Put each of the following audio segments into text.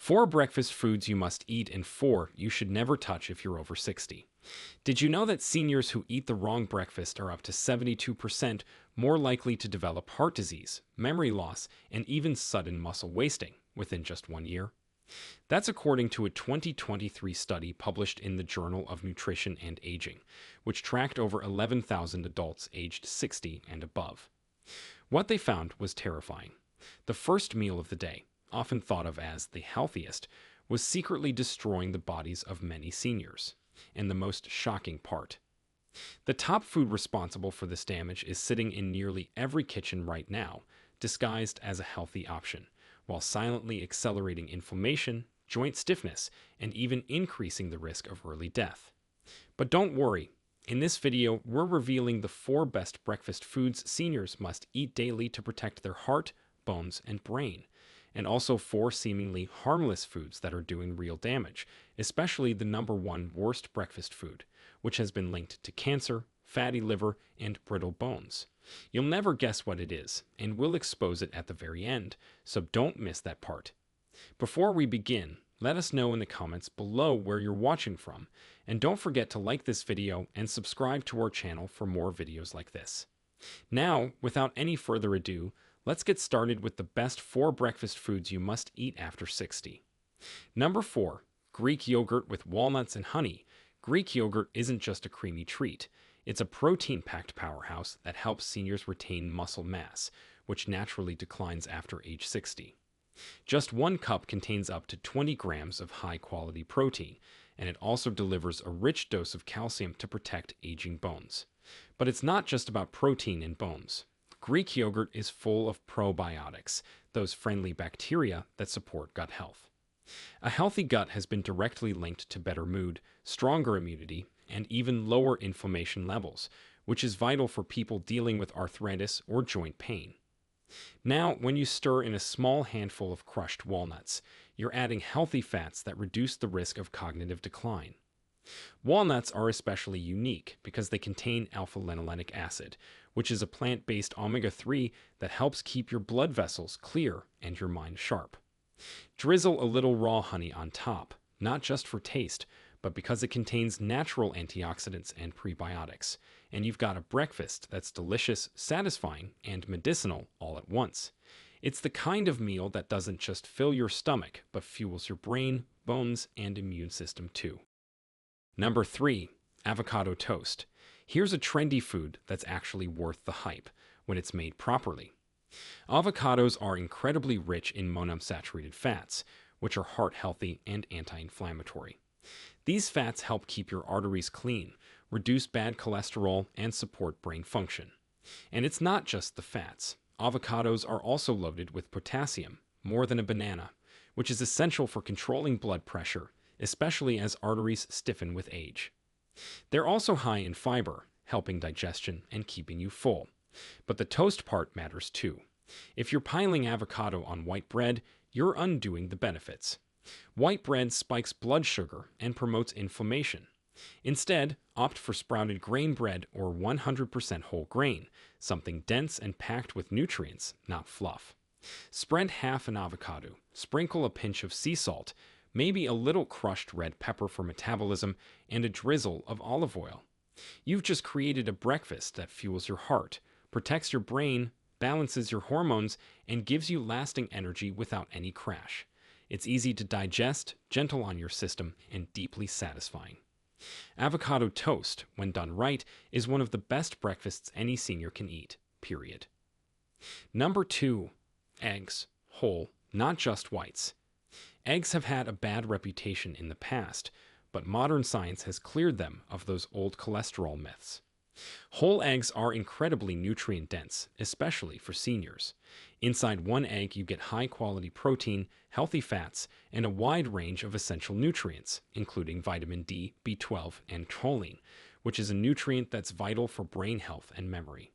4 breakfast foods you must eat and 4 you should never touch if you're over 60. Did you know that seniors who eat the wrong breakfast are up to 72% more likely to develop heart disease, memory loss, and even sudden muscle wasting within just 1 year? That's according to a 2023 study published in the Journal of Nutrition and Aging, which tracked over 11,000 adults aged 60 and above. What they found was terrifying. The first meal of the day, often thought of as the healthiest, was secretly destroying the bodies of many seniors. And the most shocking part: the top food responsible for this damage is sitting in nearly every kitchen right now, disguised as a healthy option, while silently accelerating inflammation, joint stiffness, and even increasing the risk of early death. But don't worry. In this video, we're revealing the 4 best breakfast foods seniors must eat daily to protect their heart, bones, and brain, and also 4 seemingly harmless foods that are doing real damage, especially the #1 worst breakfast food, which has been linked to cancer, fatty liver, and brittle bones. You'll never guess what it is, and we'll expose it at the very end, so don't miss that part. Before we begin, let us know in the comments below where you're watching from, and don't forget to like this video and subscribe to our channel for more videos like this. Now, without any further ado, let's get started with the best 4 breakfast foods you must eat after 60. Number 4. Greek yogurt with walnuts and honey. Greek yogurt isn't just a creamy treat. It's a protein-packed powerhouse that helps seniors retain muscle mass, which naturally declines after age 60. Just 1 cup contains up to 20 grams of high-quality protein, and it also delivers a rich dose of calcium to protect aging bones. But it's not just about protein and bones. Greek yogurt is full of probiotics, those friendly bacteria that support gut health. A healthy gut has been directly linked to better mood, stronger immunity, and even lower inflammation levels, which is vital for people dealing with arthritis or joint pain. Now, when you stir in a small handful of crushed walnuts, you're adding healthy fats that reduce the risk of cognitive decline. Walnuts are especially unique because they contain alpha-linolenic acid, which is a plant-based omega-3 that helps keep your blood vessels clear and your mind sharp. Drizzle a little raw honey on top, not just for taste, but because it contains natural antioxidants and prebiotics, and you've got a breakfast that's delicious, satisfying, and medicinal all at once. It's the kind of meal that doesn't just fill your stomach, but fuels your brain, bones, and immune system too. Number 3. Avocado toast. Here's a trendy food that's actually worth the hype when it's made properly. Avocados are incredibly rich in monounsaturated fats, which are heart-healthy and anti-inflammatory. These fats help keep your arteries clean, reduce bad cholesterol, and support brain function. And it's not just the fats. Avocados are also loaded with potassium, more than a banana, which is essential for controlling blood pressure, especially as arteries stiffen with age. They're also high in fiber, helping digestion and keeping you full. But the toast part matters too. If you're piling avocado on white bread, you're undoing the benefits. White bread spikes blood sugar and promotes inflammation. Instead, opt for sprouted grain bread or 100% whole grain, something dense and packed with nutrients, not fluff. Spread half an avocado, sprinkle a pinch of sea salt, maybe a little crushed red pepper for metabolism, and a drizzle of olive oil. You've just created a breakfast that fuels your heart, protects your brain, balances your hormones, and gives you lasting energy without any crash. It's easy to digest, gentle on your system, and deeply satisfying. Avocado toast, when done right, is one of the best breakfasts any senior can eat, period. Number 2. Eggs. Whole, not just whites. Eggs have had a bad reputation in the past, but modern science has cleared them of those old cholesterol myths. Whole eggs are incredibly nutrient-dense, especially for seniors. Inside one egg, you get high-quality protein, healthy fats, and a wide range of essential nutrients, including vitamin D, B12, and choline, which is a nutrient that's vital for brain health and memory.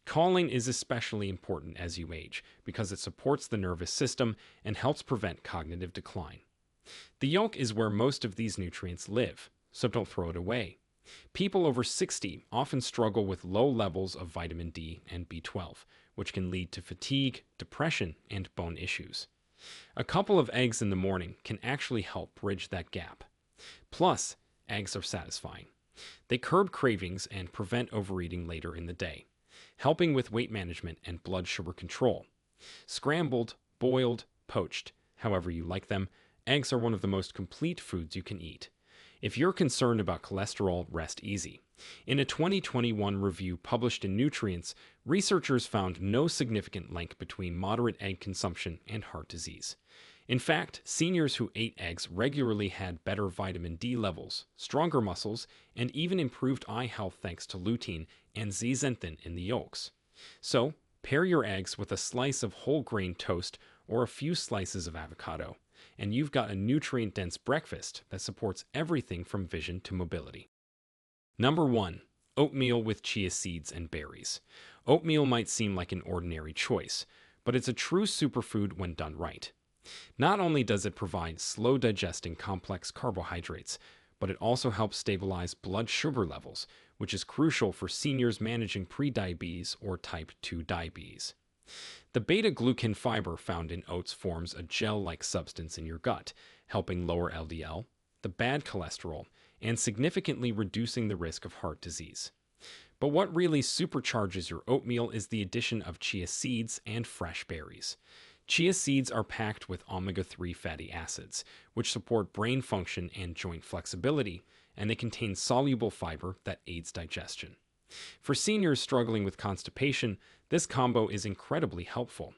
Choline is especially important as you age because it supports the nervous system and helps prevent cognitive decline. The yolk is where most of these nutrients live, so don't throw it away. People over 60 often struggle with low levels of vitamin D and B12, which can lead to fatigue, depression, and bone issues. A couple of eggs in the morning can actually help bridge that gap. Plus, eggs are satisfying. They curb cravings and prevent overeating later in the day, helping with weight management and blood sugar control. Scrambled, boiled, poached, however you like them, eggs are one of the most complete foods you can eat. If you're concerned about cholesterol, rest easy. In a 2021 review published in Nutrients, researchers found no significant link between moderate egg consumption and heart disease. In fact, seniors who ate eggs regularly had better vitamin D levels, stronger muscles, and even improved eye health thanks to lutein and zeaxanthin in the yolks. So, pair your eggs with a slice of whole grain toast or a few slices of avocado, and you've got a nutrient-dense breakfast that supports everything from vision to mobility. Number 1. Oatmeal with chia seeds and berries. Oatmeal might seem like an ordinary choice, but it's a true superfood when done right. Not only does it provide slow-digesting complex carbohydrates, but it also helps stabilize blood sugar levels, which is crucial for seniors managing prediabetes or type 2 diabetes. The beta-glucan fiber found in oats forms a gel-like substance in your gut, helping lower LDL, the bad cholesterol, and significantly reducing the risk of heart disease. But what really supercharges your oatmeal is the addition of chia seeds and fresh berries. Chia seeds are packed with omega-3 fatty acids, which support brain function and joint flexibility, and they contain soluble fiber that aids digestion. For seniors struggling with constipation, this combo is incredibly helpful.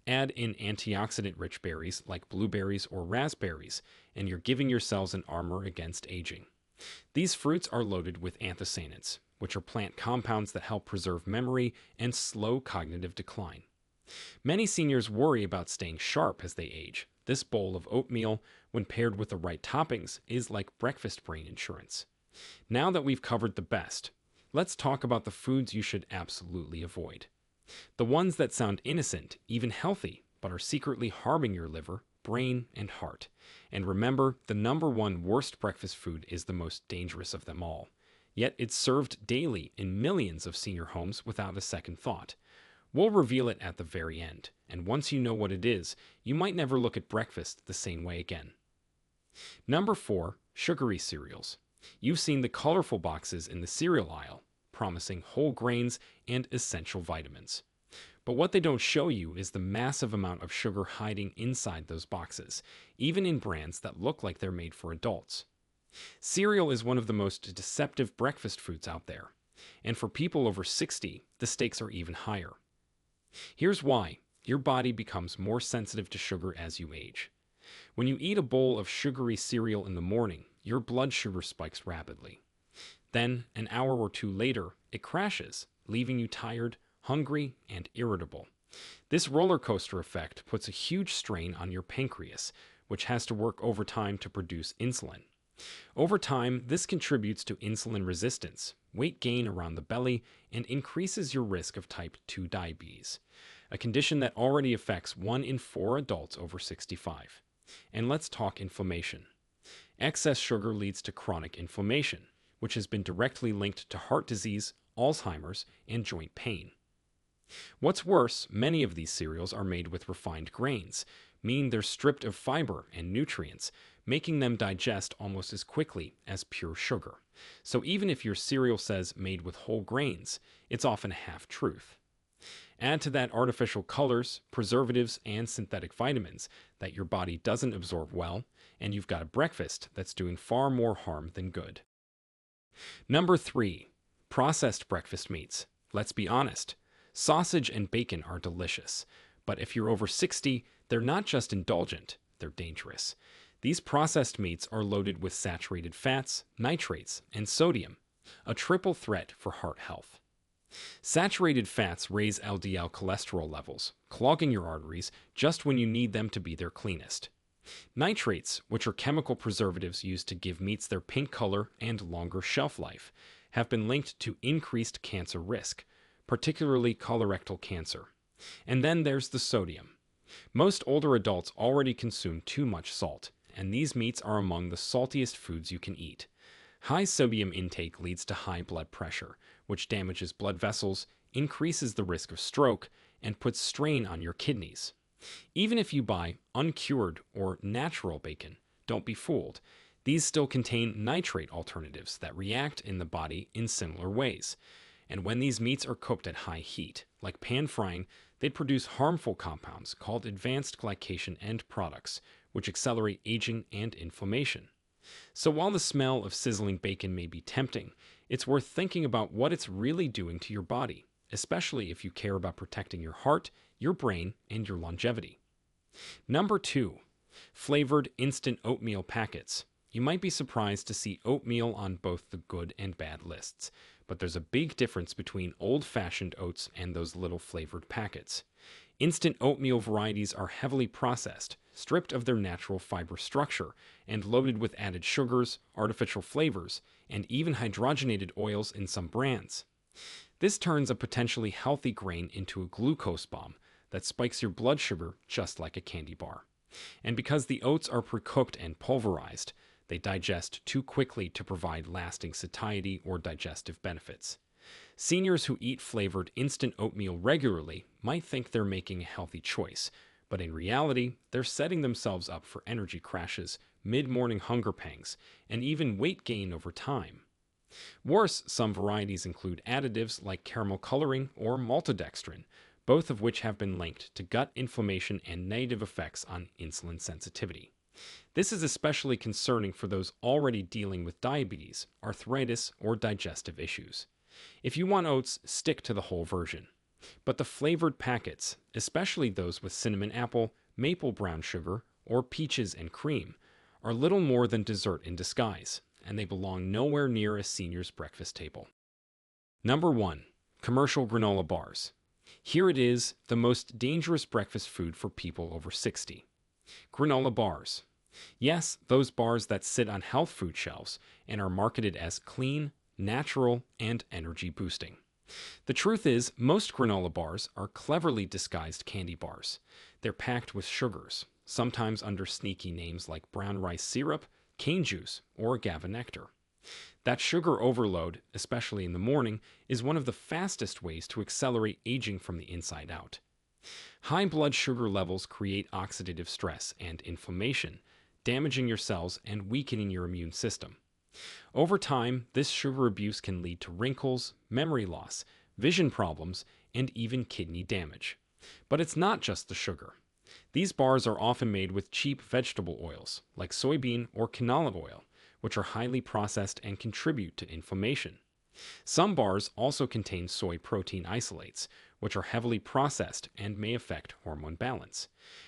Add in antioxidant-rich berries like blueberries or raspberries, and you're giving your cells an armor against aging. These fruits are loaded with anthocyanins, which are plant compounds that help preserve memory and slow cognitive decline. Many seniors worry about staying sharp as they age. This bowl of oatmeal, when paired with the right toppings, is like breakfast brain insurance. Now that we've covered the best, let's talk about the foods you should absolutely avoid. The ones that sound innocent, even healthy, but are secretly harming your liver, brain, and heart. And remember, the number one worst breakfast food is the most dangerous of them all. Yet it's served daily in millions of senior homes without a second thought. We'll reveal it at the very end, and once you know what it is, you might never look at breakfast the same way again. Number 4. Sugary cereals. You've seen the colorful boxes in the cereal aisle, promising whole grains and essential vitamins. But what they don't show you is the massive amount of sugar hiding inside those boxes, even in brands that look like they're made for adults. Cereal is one of the most deceptive breakfast foods out there, and for people over 60, the stakes are even higher. Here's why. Your body becomes more sensitive to sugar as you age. When you eat a bowl of sugary cereal in the morning, your blood sugar spikes rapidly. Then, an hour or two later, it crashes, leaving you tired, hungry, and irritable. This roller coaster effect puts a huge strain on your pancreas, which has to work overtime to produce insulin. Over time, this contributes to insulin resistance, weight gain around the belly, and increases your risk of type 2 diabetes, a condition that already affects 1 in 4 adults over 65. And let's talk inflammation. Excess sugar leads to chronic inflammation, which has been directly linked to heart disease, Alzheimer's, and joint pain. What's worse, many of these cereals are made with refined grains, meaning they're stripped of fiber and nutrients, making them digest almost as quickly as pure sugar. So even if your cereal says made with whole grains, it's often a half-truth. Add to that artificial colors, preservatives, and synthetic vitamins that your body doesn't absorb well, and you've got a breakfast that's doing far more harm than good. Number 3. Processed breakfast meats. Let's be honest. Sausage and bacon are delicious, but if you're over 60, they're not just indulgent, they're dangerous. These processed meats are loaded with saturated fats, nitrates, and sodium, a triple threat for heart health. Saturated fats raise LDL cholesterol levels, clogging your arteries just when you need them to be their cleanest. Nitrates, which are chemical preservatives used to give meats their pink color and longer shelf life, have been linked to increased cancer risk, particularly colorectal cancer. And then there's the sodium. Most older adults already consume too much salt, and these meats are among the saltiest foods you can eat. High sodium intake leads to high blood pressure, which damages blood vessels, increases the risk of stroke, and puts strain on your kidneys. Even if you buy uncured or natural bacon, don't be fooled. These still contain nitrate alternatives that react in the body in similar ways. And when these meats are cooked at high heat, like pan frying, they produce harmful compounds called advanced glycation end products, which accelerate aging and inflammation. So while the smell of sizzling bacon may be tempting, it's worth thinking about what it's really doing to your body, especially if you care about protecting your heart, your brain, and your longevity. Number 2. Flavored instant oatmeal packets. You might be surprised to see oatmeal on both the good and bad lists, but there's a big difference between old-fashioned oats and those little flavored packets. Instant oatmeal varieties are heavily processed, stripped of their natural fiber structure, and loaded with added sugars, artificial flavors, and even hydrogenated oils in some brands. This turns a potentially healthy grain into a glucose bomb that spikes your blood sugar just like a candy bar. And because the oats are pre-cooked and pulverized, they digest too quickly to provide lasting satiety or digestive benefits. Seniors who eat flavored instant oatmeal regularly might think they're making a healthy choice, but in reality, they're setting themselves up for energy crashes, mid-morning hunger pangs, and even weight gain over time. Worse, some varieties include additives like caramel coloring or maltodextrin, both of which have been linked to gut inflammation and negative effects on insulin sensitivity. This is especially concerning for those already dealing with diabetes, arthritis, or digestive issues. If you want oats, stick to the whole version. But the flavored packets, especially those with cinnamon apple, maple brown sugar, or peaches and cream, are little more than dessert in disguise, and they belong nowhere near a senior's breakfast table. Number 1. Commercial granola bars. Here it is, the most dangerous breakfast food for people over 60. Granola bars. Yes, those bars that sit on health food shelves and are marketed as clean, natural, and energy boosting. The truth is, most granola bars are cleverly disguised candy bars. They're packed with sugars, sometimes under sneaky names like brown rice syrup, cane juice, or agave nectar. That sugar overload, especially in the morning, is one of the fastest ways to accelerate aging from the inside out. High blood sugar levels create oxidative stress and inflammation, damaging your cells and weakening your immune system. Over time, this sugar abuse can lead to wrinkles, memory loss, vision problems, and even kidney damage. But it's not just the sugar. These bars are often made with cheap vegetable oils, like soybean or canola oil, which are highly processed and contribute to inflammation. Some bars also contain soy protein isolates, which are heavily processed and may affect hormone balance.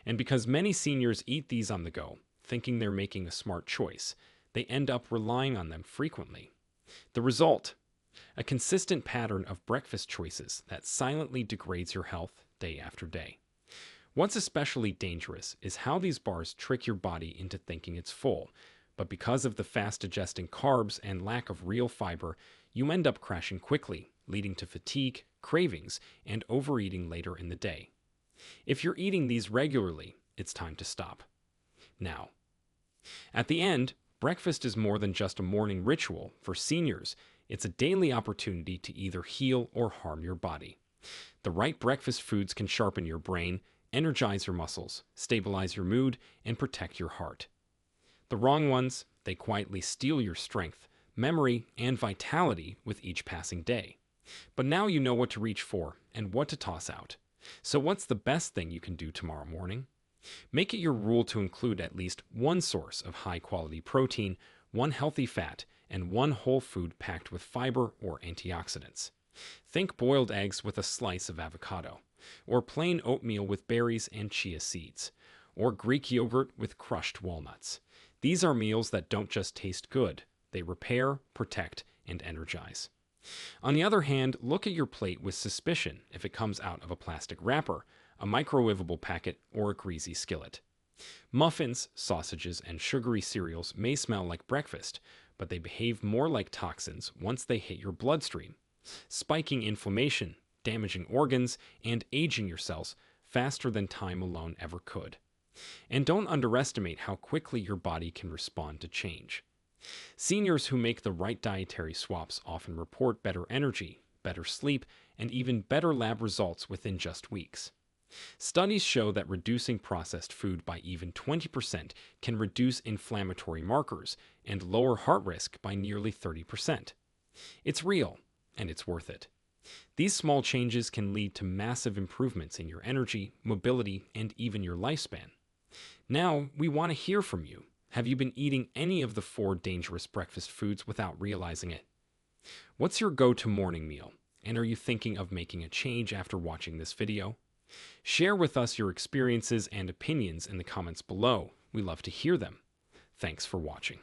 And because many seniors eat these on the go, thinking they're making a smart choice, they end up relying on them frequently. The result? A consistent pattern of breakfast choices that silently degrades your health day after day. What's especially dangerous is how these bars trick your body into thinking it's full, but because of the fast-digesting carbs and lack of real fiber, you end up crashing quickly, leading to fatigue, cravings, and overeating later in the day. If you're eating these regularly, it's time to stop. Now, at the end, breakfast is more than just a morning ritual. For seniors, it's a daily opportunity to either heal or harm your body. The right breakfast foods can sharpen your brain, energize your muscles, stabilize your mood, and protect your heart. The wrong ones, they quietly steal your strength, memory, and vitality with each passing day. But now you know what to reach for and what to toss out. So what's the best thing you can do tomorrow morning? Make it your rule to include at least one source of high-quality protein, one healthy fat, and one whole food packed with fiber or antioxidants. Think boiled eggs with a slice of avocado, or plain oatmeal with berries and chia seeds, or Greek yogurt with crushed walnuts. These are meals that don't just taste good, they repair, protect, and energize. On the other hand, look at your plate with suspicion if it comes out of a plastic wrapper, a microwavable packet, or a greasy skillet. Muffins, sausages, and sugary cereals may smell like breakfast, but they behave more like toxins once they hit your bloodstream, spiking inflammation, damaging organs, and aging your cells faster than time alone ever could. And don't underestimate how quickly your body can respond to change. Seniors who make the right dietary swaps often report better energy, better sleep, and even better lab results within just weeks. Studies show that reducing processed food by even 20% can reduce inflammatory markers and lower heart risk by nearly 30%. It's real, and it's worth it. These small changes can lead to massive improvements in your energy, mobility, and even your lifespan. Now, we want to hear from you. Have you been eating any of the 4 dangerous breakfast foods without realizing it? What's your go-to morning meal? And are you thinking of making a change after watching this video? Share with us your experiences and opinions in the comments below. We love to hear them. Thanks for watching.